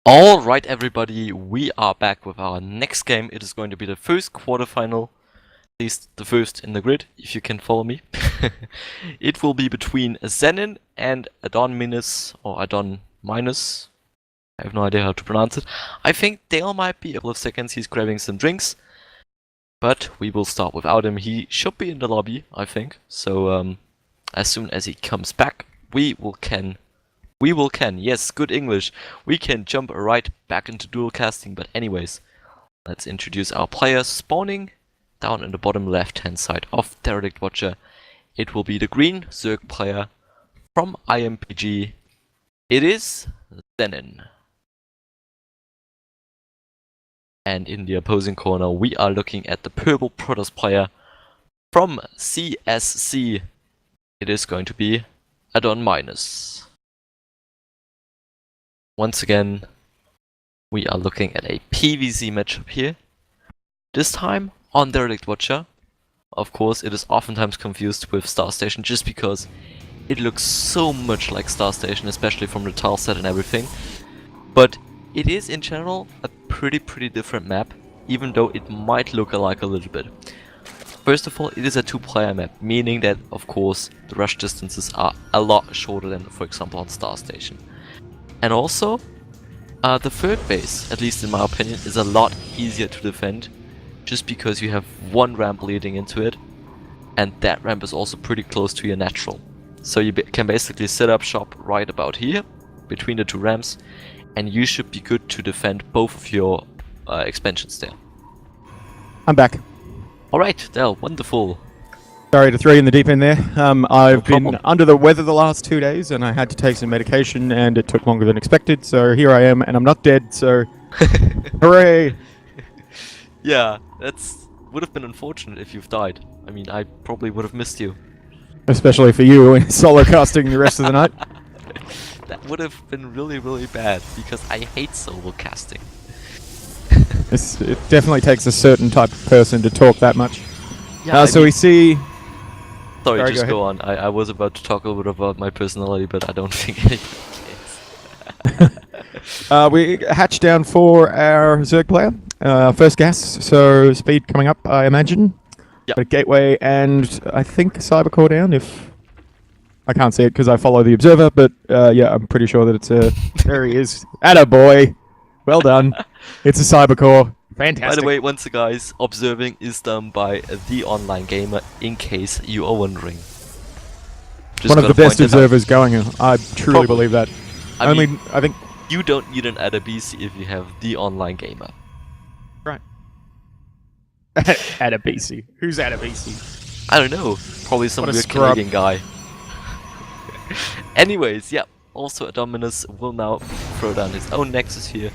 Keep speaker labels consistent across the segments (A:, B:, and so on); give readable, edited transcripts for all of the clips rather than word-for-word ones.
A: Alright everybody, we are back with our next game. It is going to be the first quarterfinal, at least the first in the grid, if you can follow me. It will be between Zenin and Adominus, or Adominus. I have no idea how to pronounce it. I think Dale might be a couple of seconds, he's grabbing some drinks. But we will start without him. He should be in the lobby, I think. So as soon as he comes back, we will can, yes, good English. We can jump right back into dual casting, but anyways, let's introduce our players. Spawning down in the bottom left hand side of Derelict Watcher. It will be the green Zerg player from IMPG. It is Zenin. And in the opposing corner, we are looking at the purple Protoss player from CSC. It is going to be Adominus. Once again, we are looking at a PvZ matchup here. This time on Derelict Watcher. Of course, it is oftentimes confused with Star Station just because it looks so much like Star Station, especially from the tile set and everything. But it is in general a pretty different map, even though it might look alike a little bit. First of all, it is a two-player map, meaning that, of course, the rush distances are a lot shorter than, for example, on Star Station. And also, the third base, at least in my opinion, is a lot easier to defend, just because you have one ramp leading into it, and that ramp is also pretty close to your natural. So you can basically set up shop right about here, between the two ramps, and you should be good to defend both of your expansions there.
B: I'm back.
A: Alright, Del, wonderful.
B: Sorry to throw you in the deep end there. I've been under the weather the last 2 days and I had to take some medication and it took longer than expected, so here I am and I'm not dead, so hooray!
A: Yeah, would have been unfortunate if you've died. I mean, I probably would have missed you.
B: Especially for you in solo casting the rest of the night.
A: That would have been really bad, because I hate solo casting.
B: It definitely takes a certain type of person to talk that much.
A: Yeah,
B: so we see...
A: Sorry, just go on. I was about to talk a little bit about my personality, but I don't think anybody cares.
B: We hatched down for our Zerg player. First gas, so speed coming up, I imagine.
A: Yep.
B: A gateway and I think Cybercore down, if... I can't see it because I follow the observer, but yeah, I'm pretty sure that it's a... There he is. Attaboy! Well done. It's a Cybercore. Fantastic.
A: By the way, once again, guys, observing is done by the online gamer, in case you are wondering. Just
B: one of the best observers going. I truly believe that.
A: I
B: think
A: you don't need an Adominus if you have the online gamer.
B: Right. Adominus. Who's Adominus?
A: I don't know. Probably some weird
B: scrub.
A: Canadian guy. Anyways, yeah. Also, Adominus will now throw down his own Nexus here,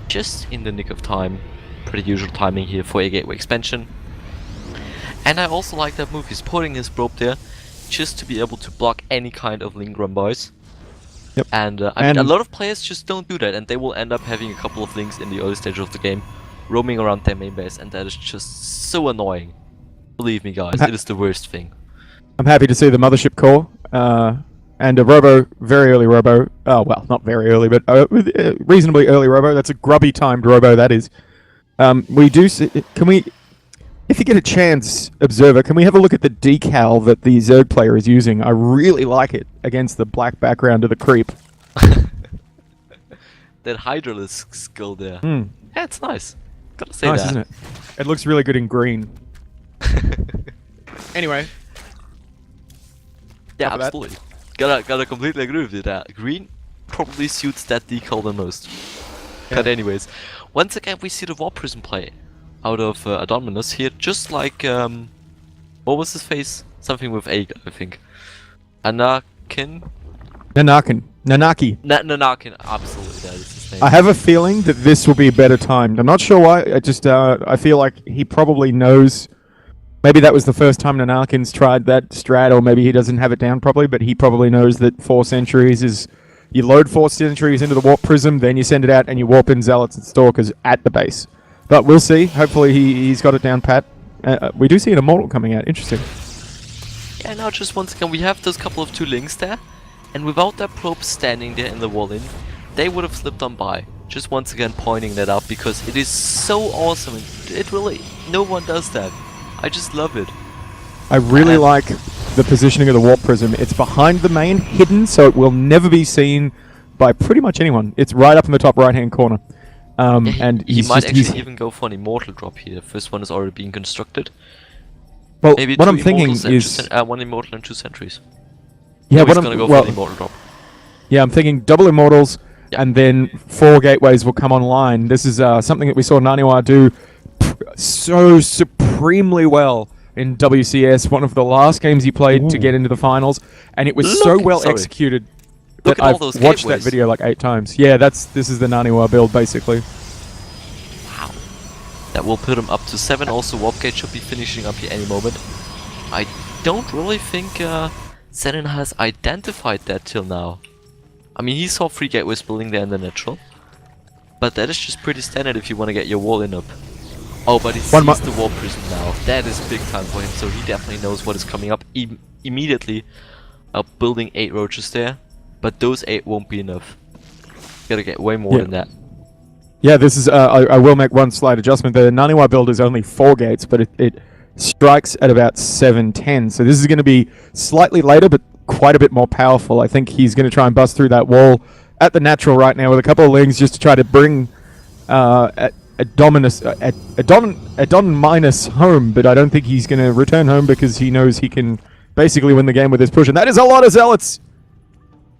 A: just in the nick of time. Pretty usual timing here for a gateway expansion. And I also like that move. He's putting his probe there, just to be able to block any kind of link run boys.
B: Yep.
A: And I mean, a lot of players just don't do that, and they will end up having a couple of links in the early stage of the game, roaming around their main base, and that is just so annoying. Believe me, guys, it is the worst thing.
B: I'm happy to see the mothership core. And a robo, very early robo. Oh, well, not very early, but reasonably early robo. That's a grubby timed robo, that is. We do see... Can we... If you get a chance, observer, can we have a look at the decal that the Zerg player is using? I really like it against the black background of the creep.
A: That Hydralisk skill there.
B: Mm.
A: Yeah, it's nice. Gotta say
B: nice,
A: that.
B: Isn't it? It looks really good in green. Anyway.
A: Yeah, absolutely. Gotta completely agree with you there. Green probably suits that decal the most. Yeah. But anyways, once again we see the Warp Prism play out of Adominus here, just like what was his face? Something with A, I think. Nanarkin?
B: Nanarkin.
A: Nanarkin, absolutely, that is his name.
B: I have a feeling that this will be better timed. I'm not sure why, I feel like he probably knows. Maybe that was the first time Nanarkin's tried that strat, or maybe he doesn't have it down properly, but he probably knows that 4 Sentries is... You load 4 Sentries into the Warp Prism, then you send it out and you warp in Zealots and Stalkers at the base. But we'll see. Hopefully he's got it down pat. We do see an Immortal coming out. Interesting.
A: Yeah, now just once again, we have those couple of 2 links there, and without that probe standing there in the wall in, they would have slipped on by. Just once again pointing that out because it is so awesome. It really, no one does that. I just love it.
B: I really like the positioning of the Warp Prism. It's behind the main, hidden, so it will never be seen by pretty much anyone. It's right up in the top right-hand corner. And
A: he might actually even go for an Immortal drop here. The first one is already being constructed.
B: Well,
A: Maybe
B: what
A: two
B: I'm thinking
A: Immortals
B: is...
A: one Immortal and 2 Sentries.
B: Yeah,
A: He's gonna go for the Immortal drop.
B: Yeah, I'm thinking double Immortals,
A: Yeah.
B: and then 4 gateways will come online. This is something that we saw Naniwa do so supremely well in WCS, one of the last games he played to get into the finals, and it was so well executed that
A: at all
B: I've
A: those
B: watched that
A: gateways.
B: video like 8 times. Yeah, this is the Naniwa build, basically.
A: Wow. That will put him up to 7. Also, Warpgate should be finishing up here any moment. I don't really think Zenin has identified that till now. I mean, he saw 3 gateways building there in the natural. But that is just pretty standard if you want to get your wall in up. Oh, but he sees the Warp Prism now. That is big time for him, so he definitely knows what is coming up immediately. Building 8 roaches there. But those 8 won't be enough. Gotta get way more than that.
B: Yeah, this is. I will make one slight adjustment. The Naniwa build is only 4 gates, but it strikes at about 7:10. So this is going to be slightly later, but quite a bit more powerful. I think he's going to try and bust through that wall at the natural right now with a couple of lings just to try to bring Adominus home. But I don't think he's going to return home because he knows he can basically win the game with his push, and that is a lot of zealots.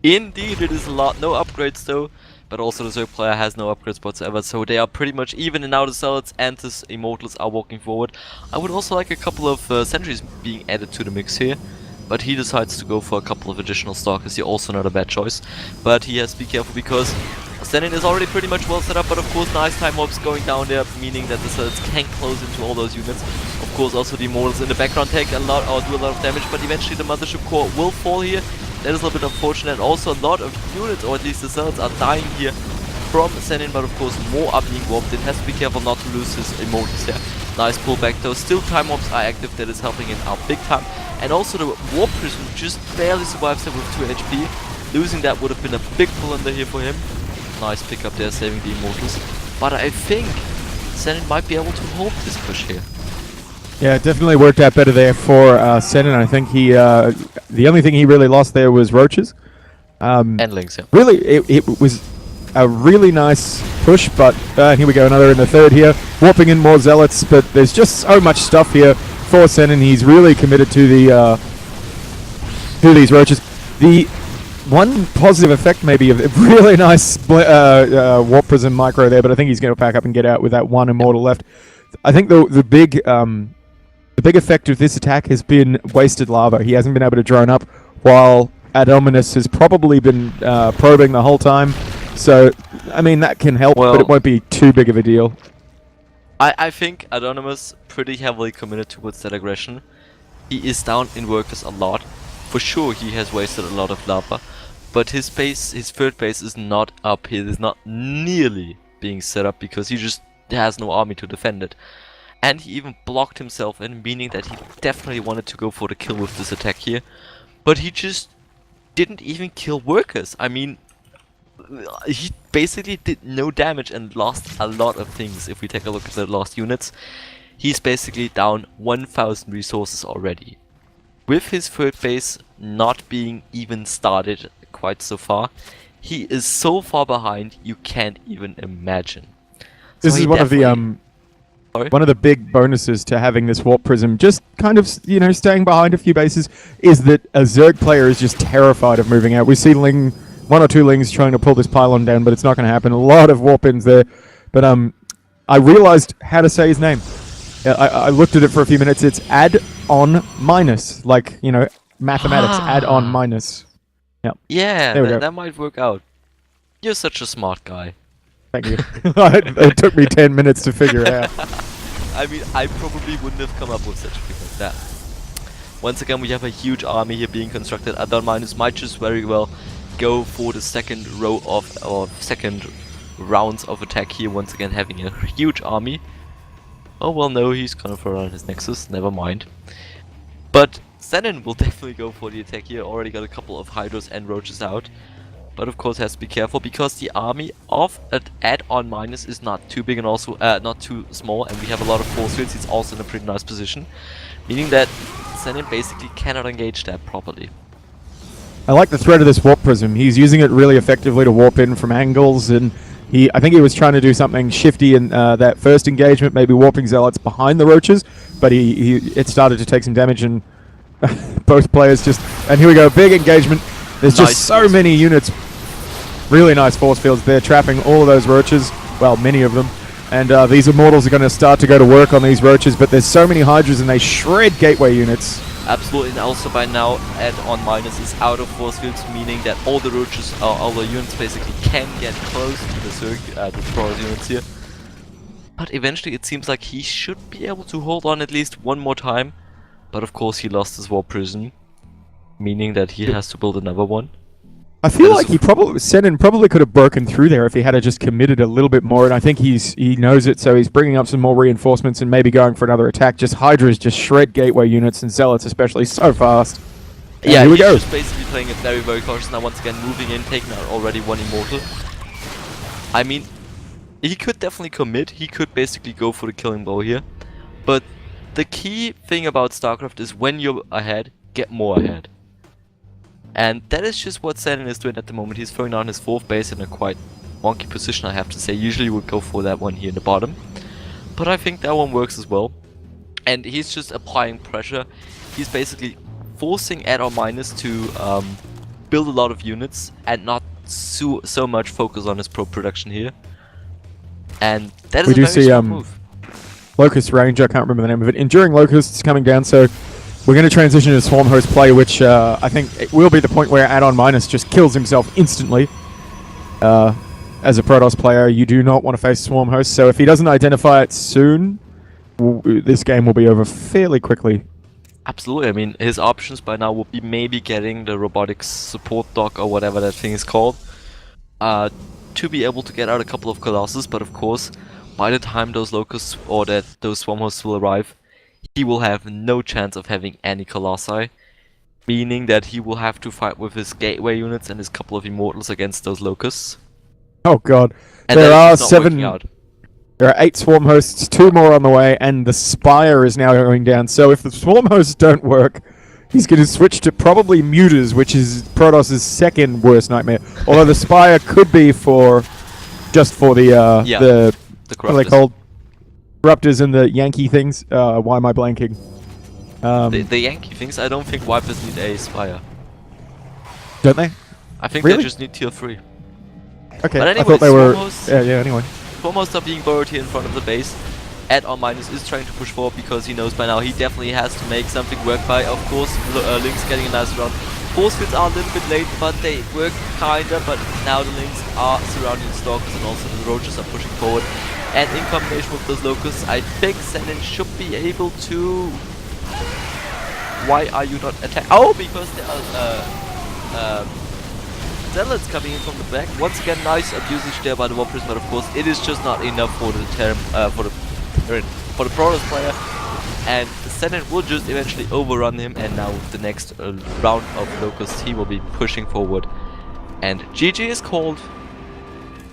A: Indeed, it is a lot. No upgrades though, but also the Zerg player has no upgrades whatsoever, so they are pretty much even, and now the Zealots and the Immortals are walking forward. I would also like a couple of sentries being added to the mix here, but he decides to go for a couple of additional Stalkers here, also not a bad choice. But he has to be careful because Zenin is already pretty much well set up, but of course nice time mobs going down there, meaning that the Zealots can close into all those units. Of course also the Immortals in the background take a lot, or do a lot of damage, but eventually the Mothership Core will fall here. That is a little bit unfortunate. Also a lot of units, or at least the Zealots, are dying here from Zenin, but of course more are being warped. It has to be careful not to lose his Immortals here. Nice pullback though. Still time mobs are active, that is helping him out big time. And also the Warp Prism just barely survives him with 2 HP. Losing that would have been a big blunder here for him. Nice pickup there, saving the Immortals. But I think Zenin might be able to hold this push here.
B: Yeah, it definitely worked out better there for Zenin. I think he, the only thing he really lost there was roaches.
A: And links, yeah.
B: Really, it was a really nice push, but here we go, another in the third here. Warping in more Zealots, but there's just so much stuff here for Zenin. He's really committed to these roaches. The one positive effect maybe of a really nice Warp Prism micro there, but I think he's going to pack up and get out with that 1 Immortal left. I think the big effect of this attack has been wasted lava. He hasn't been able to drone up, while Adominus has probably been probing the whole time. So, I mean, that can help, but it won't be too big of a deal.
A: I think Adominus pretty heavily committed towards that aggression. He is down in workers a lot. For sure, he has wasted a lot of lava, but his third base is not up here. It is not nearly being set up because he just has no army to defend it. And he even blocked himself in, meaning that he definitely wanted to go for the kill with this attack here. But he just didn't even kill workers. I mean, he basically did no damage and lost a lot of things. If we take a look at the lost units, he's basically down 1,000 resources already. With his third base not being even started quite so far, he is so far behind you can't even imagine.
B: This is one of the big bonuses to having this Warp Prism, just kind of, staying behind a few bases, is that a Zerg player is just terrified of moving out. We see 1 or 2 Lings trying to pull this pylon down, but it's not going to happen. A lot of Warp-ins there. But I realized how to say his name. I looked at it for a few minutes. It's Add-on-minus, like, mathematics, add-on-minus. Yep.
A: Yeah, that might work out. You're such a smart guy.
B: Thank you. It took me 10 minutes to figure it out.
A: I mean, I probably wouldn't have come up with such a thing like that. Once again, we have a huge army here being constructed. Adominus might just very well go for the second row of, or second rounds of attack here, once again having a huge army. Oh well, no, he's gonna throw out his Nexus, never mind. But Zenin will definitely go for the attack here, already got a couple of Hydras and Roaches out. but of course has to be careful because the army of Adominus is not too big and also not too small, and we have a lot of force fields. He's also in a pretty nice position, meaning that Zenin basically cannot engage that properly.
B: I like the threat of this warp prism. He's using it really effectively to warp in from angles, and I think he was trying to do something shifty in that first engagement, maybe warping zealots behind the roaches, but it started to take some damage, and both players just... And here we go, big engagement. There's just so many units. Really nice force fields there, trapping all of those roaches. Well, many of them. And these Immortals are going to start to go to work on these roaches, but there's so many Hydras and they shred gateway units.
A: Absolutely, and also by now Adominus is out of force fields, meaning that all the roaches, all the units basically can get close to the Protoss units here. But eventually it seems like he should be able to hold on at least one more time. But of course he lost his warp prism, meaning that he has to build another one.
B: I feel like Zenin probably could have broken through there if he had just committed a little bit more, and I think he knows it, so he's bringing up some more reinforcements and maybe going for another attack. Just Hydras just shred gateway units and Zealots especially so fast. And
A: yeah,
B: here we go.
A: He's just basically playing it very, very cautious now. Once again, moving in, taking out already one Immortal. I mean, he could definitely commit. He could basically go for the killing blow here. But the key thing about StarCraft is when you're ahead, get more ahead. And that is just what Zenin is doing at the moment. He's throwing down his 4th base in a quite wonky position, I have to say. Usually would go for that one here in the bottom, but I think that one works as well. And he's just applying pressure. He's basically forcing Adominus to build a lot of units and not so much focus on his production here. And that is a very smart move.
B: Locust Ranger, I can't remember the name of it. Enduring Locusts coming down, so we're going to transition to Swarm Host play, which I think it will be the point where Adominus just kills himself instantly. As a Protoss player, you do not want to face Swarm Host, so if he doesn't identify it soon, this game will be over fairly quickly.
A: Absolutely, I mean, his options by now would be maybe getting the robotics support dock or whatever that thing is called, to be able to get out a couple of Colossus, but of course, by the time those Locusts or those Swarm Hosts will arrive, he will have no chance of having any Colossi, meaning that he will have to fight with his gateway units and his couple of Immortals against those Locusts.
B: Oh god.
A: And
B: there are 8 Swarm Hosts, 2 more on the way, and the Spire is now going down. So if the Swarm Hosts don't work, he's going to switch to probably Mutas, which is Protoss' second worst nightmare. Although the Spire could be just for the what are they called? Raptors and the Yankee things. Why am I blanking?
A: The Yankee things, I don't think Wipers need a Spire.
B: Don't they?
A: I think
B: really?
A: they just need tier 3.
B: Okay,
A: but anyway,
B: I thought they were... anyway.
A: Swarm Hosts are being borrowed here in front of the base. Adominus is trying to push forward because he knows by now he definitely has to make something work by. Of course, Lynx getting a nice round. Force fields are a little bit late, but they work kinda, but now the Lynx are surrounding the Stalkers and also the Roaches are pushing forward. And in combination with those Locusts, I think Zenin should be able to... Why are you not attacking? Oh, because there are Zealots coming in from the back. Once again, nice abusage there by the Warp Prism, but of course it is just not enough for the Protoss player. And Zenin will just eventually overrun him, and now the next round of Locusts he will be pushing forward. And GG is called.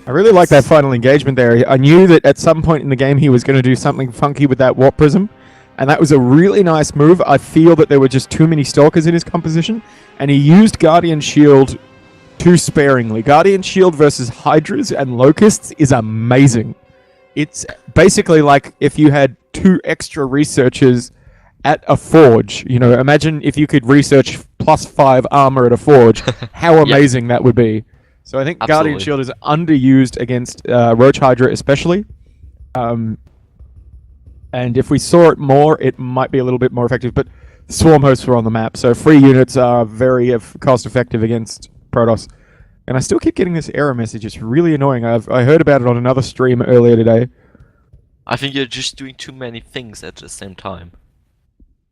B: I really like that final engagement there. I knew that at some point in the game he was going to do something funky with that Warp Prism, and that was a really nice move. I feel that there were just too many Stalkers in his composition, and he used Guardian Shield too sparingly. Guardian Shield versus Hydras and Locusts is amazing. It's basically like if you had 2 extra researchers at a forge. You know, imagine if you could research +5 armor at a forge. How amazing that would be. So I think Guardian Shield is underused against Roach Hydra especially. And if we saw it more, it might be a little bit more effective. But Swarm Hosts were on the map, so free units are very cost-effective against Protoss. And I still keep getting this error message. It's really annoying. I heard about it on another stream earlier today.
A: I think you're just doing too many things at the same time.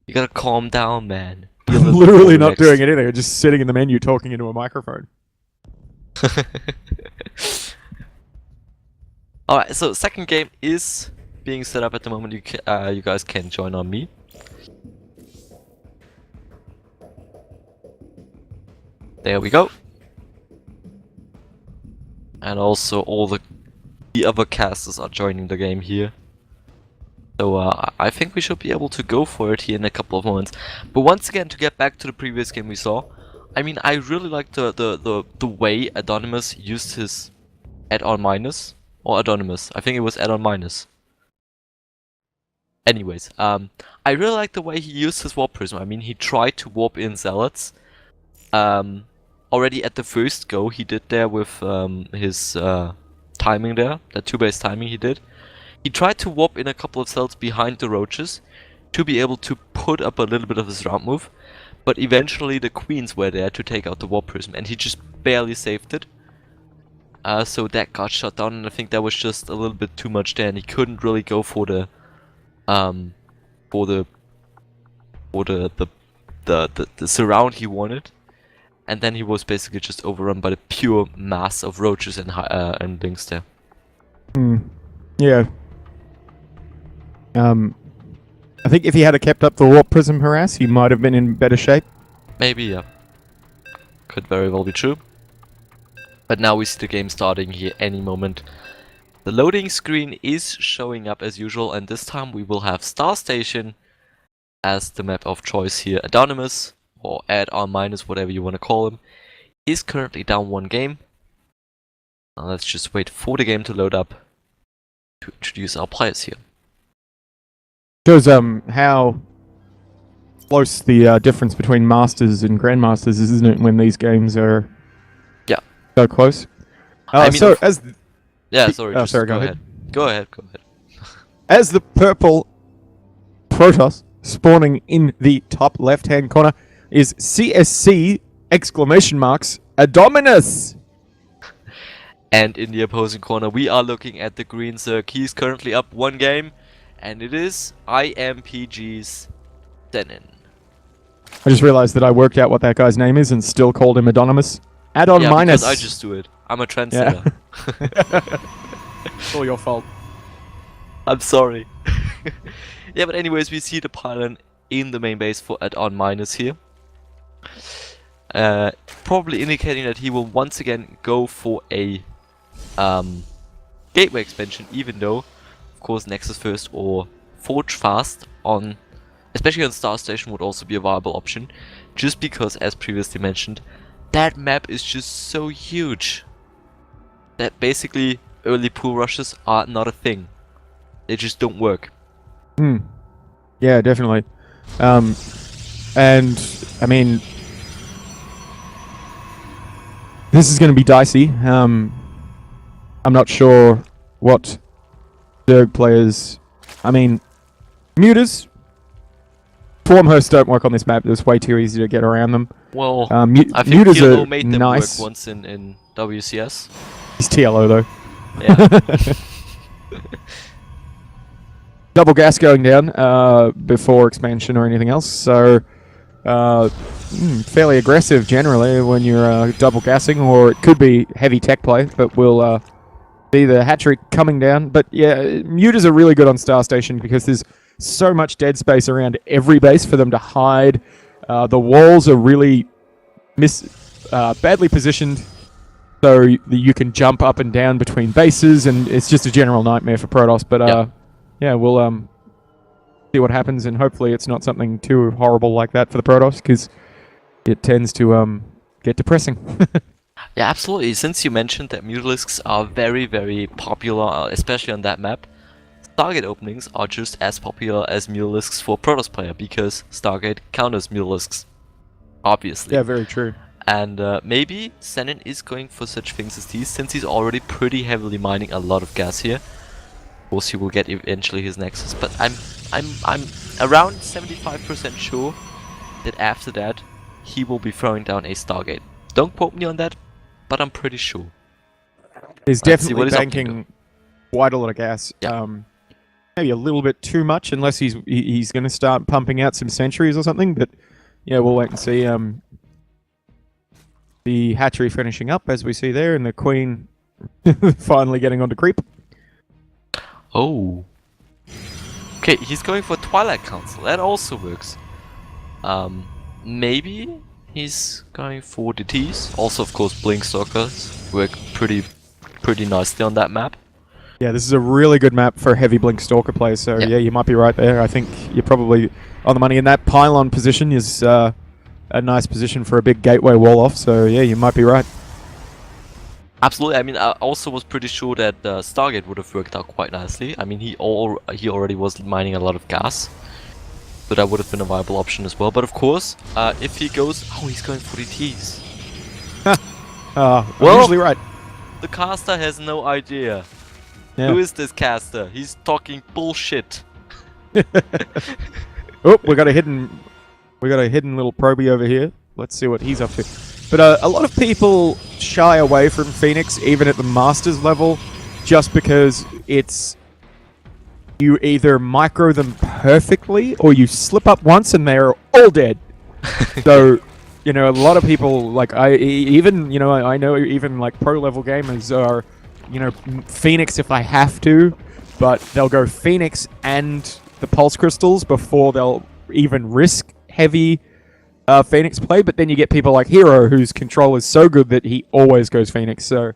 A: You gotta calm down, man.
B: I'm literally not doing anything. I'm just sitting in the menu talking into a microphone.
A: Alright, so second game is being set up at the moment. You guys can join on me. There we go. And also all the other casters are joining the game here. So I think we should be able to go for it here in a couple of moments. But once again, to get back to the previous game we saw, I mean, I really like the way Adominus used his add-on minus, or Adominus. I think it was add-on minus. Anyways, I really like the way he used his warp prism. I mean, he tried to warp in zealots. Already at the first go he did there with his timing there, that 2-base timing he did. He tried to warp in a couple of cells behind the roaches to be able to put up a little bit of his round move, but eventually the queens were there to take out the warp prism and he just barely saved it. So that got shot down, and I think that was just a little bit too much there, and he couldn't really go for the surround he wanted. And then he was basically just overrun by the pure mass of roaches and things there.
B: Yeah. I think if he had kept up the warp prism harass, he might have been in better shape.
A: Maybe, yeah. Could very well be true. But now we see the game starting here any moment. The loading screen is showing up as usual, and this time we will have Star Station as the map of choice here. Adominus, or add-on minus, whatever you want to call him, is currently down 1 game. Now let's just wait for the game to load up to introduce our players here.
B: Shows how close the difference between Masters and Grandmasters is, isn't it, when these games are so close?
A: I mean,
B: so as
A: yeah, sorry, just
B: sorry,
A: go ahead. Go ahead.
B: as the purple Protoss spawning in the top left-hand corner is CSC exclamation marks Adominus.
A: And in the opposing corner we are looking at the green Zerg. He's currently up 1 game, and it is IMPG's Zenin.
B: I just realized that I worked out what that guy's name is and still called him Adominus. Add-on minus.
A: Because I just do it. I'm a trendsetter.
B: It's all your fault.
A: I'm sorry. Yeah, but anyways, we see the pylon in the main base for add-on minus here. Probably indicating that he will once again go for a gateway expansion, even though, of course, Nexus First or Forge Fast on, especially on Star Station, would also be a viable option, just because, as previously mentioned, that map is just so huge that basically early pool rushes are not a thing. They just don't work.
B: Yeah, definitely. And I mean, this is going to be dicey. I'm not sure what Zerg players. I mean, muters. Formhosts don't work on this map. It's way too easy to get around them.
A: Well, I think
B: muters
A: Kilo
B: are
A: made them
B: nice.
A: work once in WCS.
B: He's TLO though.
A: Yeah.
B: Double gas going down before expansion or anything else. So fairly aggressive generally when you're double gassing, or it could be heavy tech play. But we'll see the hatchery coming down. But yeah, muters are really good on Star Station because there's so much dead space around every base for them to hide. The walls are really badly positioned, so you can jump up and down between bases, and it's just a general nightmare for Protoss. But yeah, we'll see what happens, and hopefully it's not something too horrible like that for the Protoss, because it tends to get depressing.
A: Yeah, absolutely. Since you mentioned that Mutalisks are very, very popular, especially on that map, Stargate openings are just as popular as Mutalisks for Protoss player, because Stargate counters Mutalisks, obviously.
B: Yeah, very true. And
A: maybe Zenin is going for such things as these, since he's already pretty heavily mining a lot of gas here. Of course, he will get eventually his Nexus, but I'm around 75% sure that after that he will be throwing down a Stargate. Don't quote me on that, but I'm pretty sure.
B: He's definitely banking quite a lot of gas. Yeah. Maybe a little bit too much, unless he's going to start pumping out some sentries or something. But yeah, we'll wait and see. The hatchery finishing up, as we see there, and the queen finally getting onto creep.
A: Oh. Okay, he's going for Twilight Council. That also works. Maybe he's going for DTs. Also, of course, Blink Stalkers work pretty pretty nicely on that map.
B: Yeah, this is a really good map for heavy blink stalker play. So yeah, you might be right there. I think you're probably on the money. And that pylon position is a nice position for a big gateway wall off. So yeah, you might be right.
A: Absolutely. I mean, I also was pretty sure that Stargate would have worked out quite nicely. I mean, he already was mining a lot of gas, so that would have been a viable option as well. But of course, if he goes, he's going for DTs.
B: Well, usually right.
A: The caster has no idea.
B: Yeah.
A: Who is this caster? He's talking bullshit.
B: Oh, we got a hidden little probie over here. Let's see what he's up to. But a lot of people shy away from Phoenix, even at the Masters level, just because it's you either micro them perfectly or you slip up once and they're all dead. So, you know, a lot of people, like I know even like pro level gamers are, you know, Phoenix if I have to, but they'll go Phoenix and the Pulse Crystals before they'll even risk heavy Phoenix play. But then you get people like Hero, whose control is so good that he always goes Phoenix. So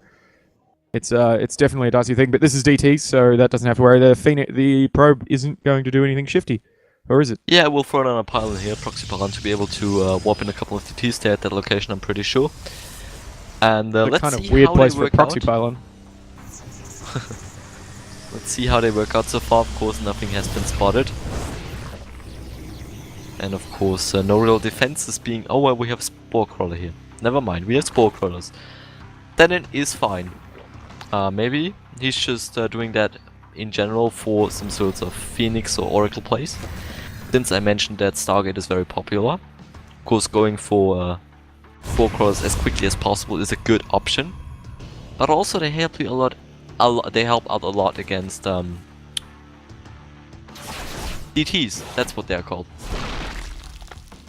B: it's definitely a dicey thing. But this is DT, so that doesn't have to worry. The probe isn't going to do anything shifty, or is it?
A: Yeah, we'll throw down a pylon here, proxy pylon, to be able to warp in a couple of DTs there at that location. I'm pretty sure. And let's
B: kind
A: see
B: of weird
A: how
B: place
A: they
B: for a
A: work
B: proxy
A: out.
B: pylon.
A: Let's see how they work out so far. Of course, nothing has been spotted. And of course, no real defenses being... Oh, well, we have a Spore Crawler here. Never mind, we have Spore Crawlers. Then it is fine. Maybe he's just doing that in general for some sorts of Phoenix or Oracle plays. Since I mentioned that Stargate is very popular. Of course, going for Spore Crawlers as quickly as possible is a good option. But also they help you a lot. They help out a lot against DTs. That's what they're called.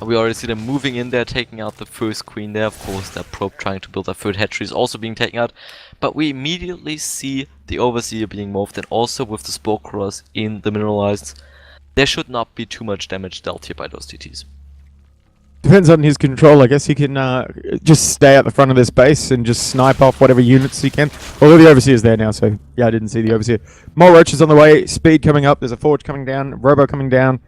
A: We already see them moving in there, taking out the first queen there. Of course, that probe trying to build a third hatchery is also being taken out. But we immediately see the Overseer being morphed, and also with the Spore Crawlers in the mineralized. There should not be too much damage dealt here by those DTs.
B: Depends on his control. I guess he can just stay at the front of this base and just snipe off whatever units he can. Although the Overseer's there now, so yeah, I didn't see the Overseer. More roaches on the way. Speed coming up. There's a Forge coming down. Robo coming down.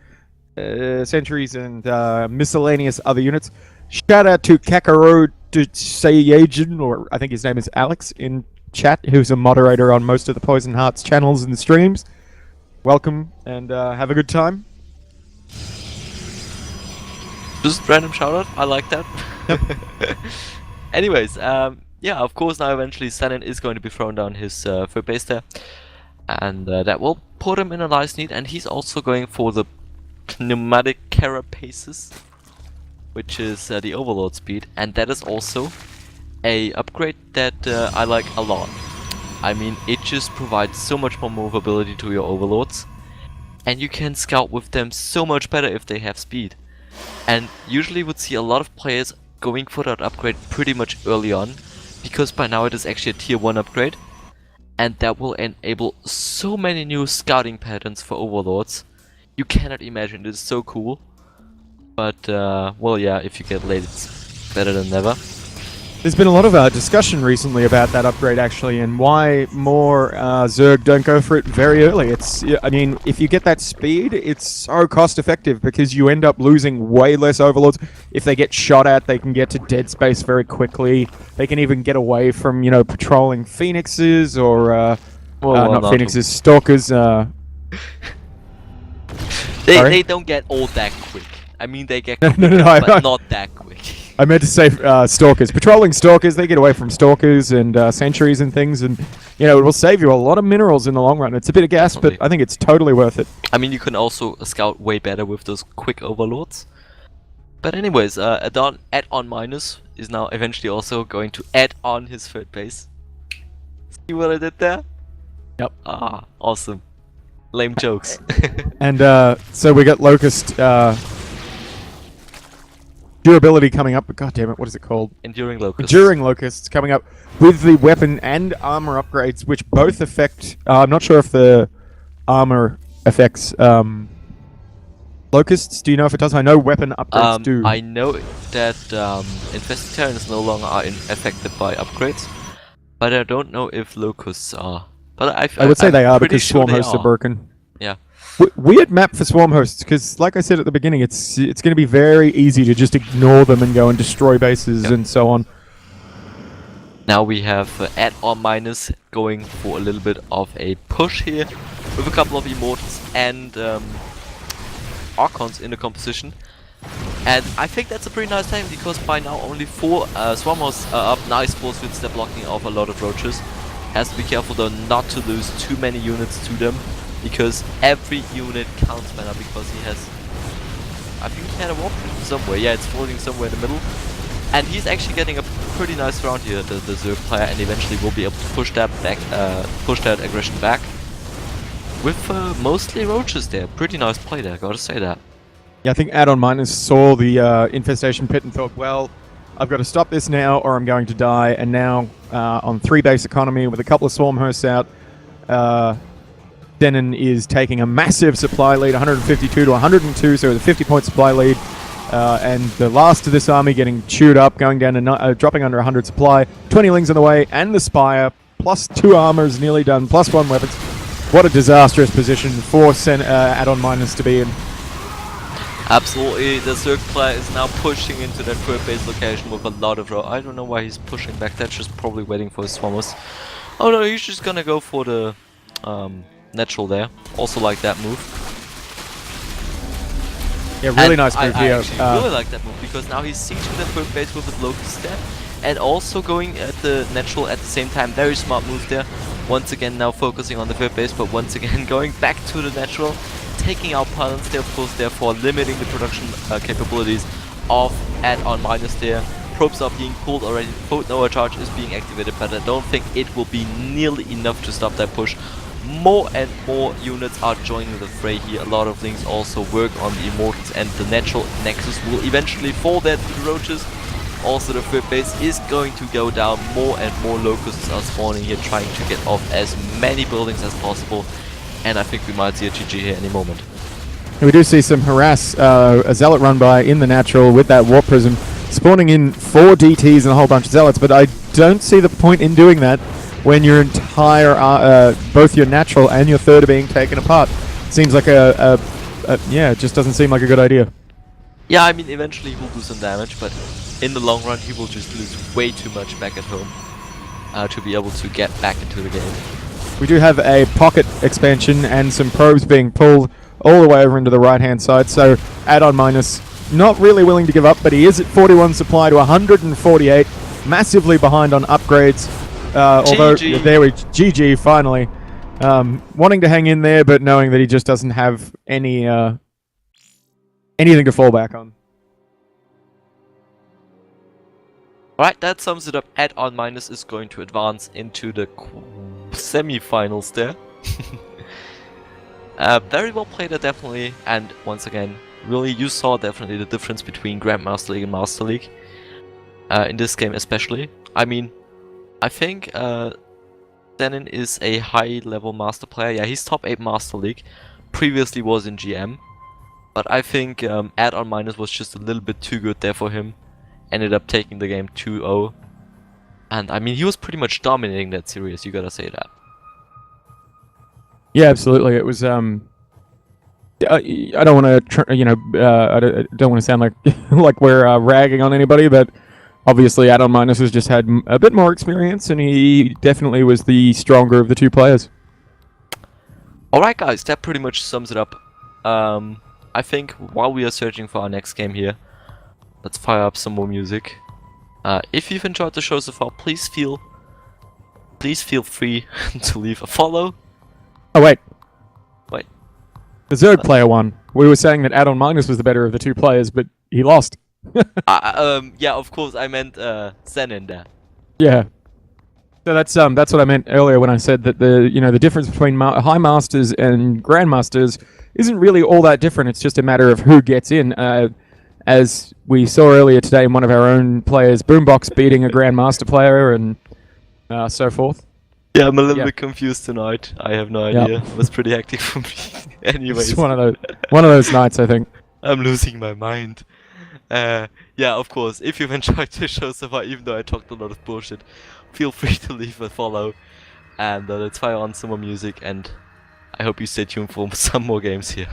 B: Sentries and miscellaneous other units. Shout out to Kakarot Sayajin, or I think his name is Alex, in chat, who's a moderator on most of the Poison Hearts channels and streams. Welcome and have a good time.
A: Just random shout out, I like that.
B: Yep.
A: Anyways, yeah, of course now eventually Senin is going to be thrown down his third base there. And that will put him in a nice need, and he's also going for the pneumatic carapaces, which is the overload speed, and that is also a upgrade that I like a lot. I mean, it just provides so much more movability to your overlords, and you can scout with them so much better if they have speed. And usually would see a lot of players going for that upgrade pretty much early on, because by now it is actually a tier 1 upgrade, and that will enable so many new scouting patterns for overlords. You cannot imagine, it is so cool. But, well, yeah, if you get late, it's better than never.
B: There's been a lot of discussion recently about that upgrade, actually, and why more Zerg don't go for it very early. It's, I mean, if you get that speed, it's so cost-effective because you end up losing way less overlords. If they get shot at, they can get to dead space very quickly. They can even get away from, you know, patrolling phoenixes or, not phoenixes, stalkers.
A: They don't get all that quick. I mean, they get quick, but not that quick.
B: I meant to say stalkers. Patrolling stalkers, they get away from stalkers and sentries and things, and, you know, it will save you a lot of minerals in the long run. It's a bit of gas, but I think it's totally worth it.
A: I mean, you can also scout way better with those quick overlords. But anyways, add-on minus is now eventually also going to add on his third base. See what I did there?
B: Yep.
A: Ah, awesome. Lame jokes.
B: And so we got Locust durability coming up, but god damn it, what is it called?
A: Enduring Locusts.
B: Enduring Locusts coming up with the weapon and armor upgrades, which both affect... I'm not sure if the armor affects Locusts. Do you know if it does? I know weapon upgrades do.
A: I know that Infested Terran is no longer affected by upgrades, but I don't know if locusts are. But
B: I would say they are
A: pretty
B: because
A: sure
B: swarm
A: they
B: hosts are broken.
A: Yeah.
B: Weird map for swarm hosts because, like I said at the beginning, it's going to be very easy to just ignore them and go and destroy bases and so on.
A: Now we have Adominus going for a little bit of a push here with a couple of Immortals and Archons in the composition. And I think that's a pretty nice time because by now only 4 Swarm hosts are up. Nice force fields, they're blocking off a lot of roaches. Has to be careful though not to lose too many units to them, because every unit counts by now, because he has... I think he had a warp somewhere. Yeah, it's floating somewhere in the middle. And he's actually getting a pretty nice round here, the Zerg player, and eventually will be able to push that back, push that aggression back. With mostly roaches there. Pretty nice play there, gotta say that.
B: Yeah, I think Adominus saw the infestation pit and thought, well, I've got to stop this now or I'm going to die. And now on 3 base economy with a couple of swarm hosts out, Denon is taking a massive supply lead, 152 to 102, so with a 50-point supply lead. And the last of this army getting chewed up, going down to dropping under 100 supply. 20 lings on the way, and the Spire, plus 2 armors nearly done, plus 1 weapons. What a disastrous position for Adominus to be in.
A: Absolutely, the Zerg player is now pushing into that 3rd base location with a lot of I don't know why he's pushing back, that's just probably waiting for his swarmers. Oh no, he's just gonna go for the natural there. Also like that move.
B: Yeah, really nice move here.
A: I actually really like that move because now he's sieging the 3rd base with his locust step and also going at the natural at the same time. Very smart move there. Once again now focusing on the 3rd base, but once again going back to the natural, taking out pylons there, of course, therefore limiting the production capabilities of Adominus there. Probes are being pulled already, Potent Nova Charge is being activated, but I don't think it will be nearly enough to stop that push. More and more units are joining the fray here. A lot of things also work on the Immortals, and the natural Nexus will eventually fall there to the roaches. Also the 3rd base is going to go down. More and more locusts are spawning here, trying to get off as many buildings as possible. And I think we might see a GG here any moment.
B: We do see some harass, a Zealot run by in the natural with that Warp Prism, spawning in 4 DTs and a whole bunch of Zealots, but I don't see the point in doing that when your entire, both your natural and your 3rd are being taken apart. Seems like yeah, it just doesn't seem like a good idea.
A: Yeah, I mean, eventually he will do some damage, but in the long run he will just lose way too much back at home to be able to get back into the game.
B: We do have a pocket expansion and some probes being pulled all the way over into the right-hand side, so Adominus not really willing to give up, but he is at 41 supply to 148, massively behind on upgrades. Although there we GG finally, wanting to hang in there, but knowing that he just doesn't have any anything to fall back on.
A: Alright, that sums it up. Adominus is going to advance into the semi-finals there. Very well played there, definitely, and once again, really you saw definitely the difference between Grandmaster League and Master League. In this game especially. I mean, I think Denon is a high-level Master player. Yeah, he's top 8 Master League. Previously was in GM. But I think Adominus was just a little bit too good there for him. Ended up taking the game 2-0. And I mean, he was pretty much dominating that series, you gotta say that.
B: Yeah, absolutely. It was, I don't want to, I don't want to sound like like we're ragging on anybody, but obviously Adominus has just had a bit more experience, and he definitely was the stronger of the 2 players.
A: Alright guys, that pretty much sums it up. I think while we are searching for our next game here, let's fire up some more music. If you've enjoyed the show so far, please feel free to leave a follow.
B: Oh wait.
A: Wait.
B: The Zerg player won. We were saying that Adominus was the better of the 2 players, but he lost.
A: Yeah, of course, I meant Zenon there.
B: Yeah. So that's what I meant earlier when I said that the difference between High Masters and Grandmasters isn't really all that different. It's just a matter of who gets in. As we saw earlier today in one of our own players, Boombox beating a Grandmaster player and so forth.
A: Yeah, I'm a little bit confused tonight. I have no idea. It was pretty hectic for me. Anyways.
B: It's one of those nights, I think.
A: I'm losing my mind. Yeah, of course, if you've enjoyed this show so far, even though I talked a lot of bullshit, feel free to leave a follow. And let's fire on some more music, and I hope you stay tuned for some more games here.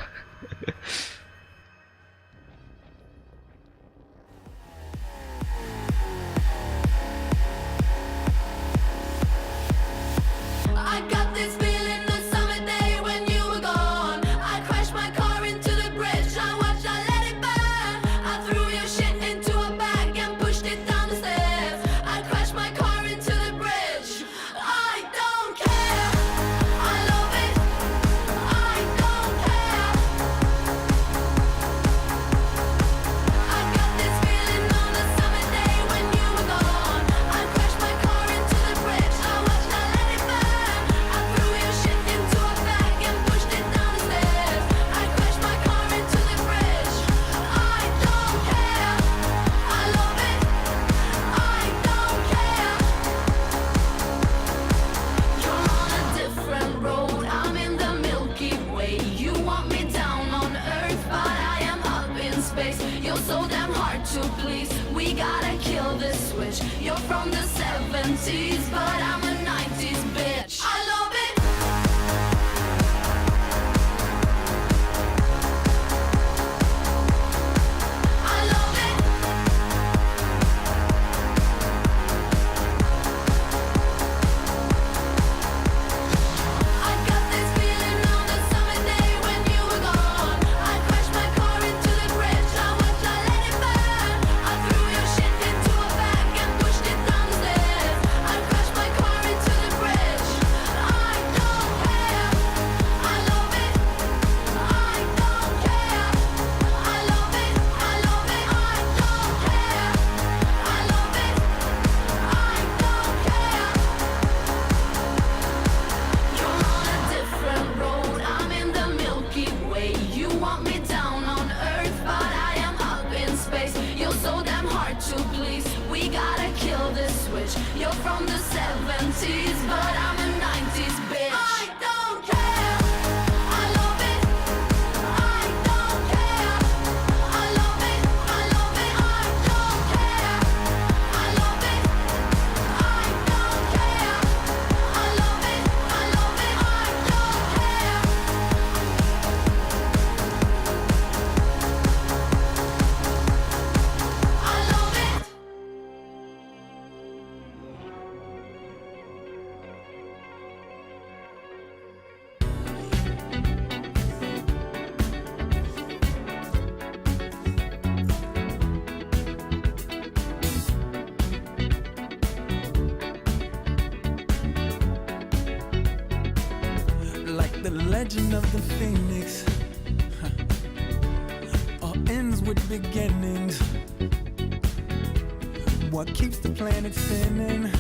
C: I got this feeling the summer day when you were gone. I crashed my car into the bridge. I watched, I let it burn. I threw your shit into a bag and pushed it down the stairs. I crashed my car into the bridge. I don't care. I love it. I don't care. I got this feeling on the summer day when you were gone. I crashed my car into the bridge. I watched, I let it burn. I threw your shit into a bag and pushed it down the stairs. I crashed my car into the bridge. I don't care. I love it. I don't care. You're on a different road. I'm in the Milky Way. You want me down on Earth, but I am up in space. You're so damn hard to please. We gotta kill this switch. You're from the 70s, but I'm a 90s bitch. I love it. I love it. I got this feeling on the summer day when you were gone. I crashed my car into the bridge. I watched, I let it burn. I threw your shit into a bag and pushed it down the stairs. I crashed my car into the bridge. I don't care. I love it. I don't care. I love it. I love it. I don't care. I love it. I don't care. You're on a different road. I'm in the Milky Way. You want me down on Earth, but I am up in space. You're so damn hard to please. We gotta kill this switch. You're from the 70s, but I'm a 90s bitch. I don't care. I love it. I don't care. I love it. I love it. I don't care. I love it. I don't care. I love it. I love it. I don't care. I love it.
D: Like the legend of the phoenix, all ends with beginnings. What keeps the planet spinning?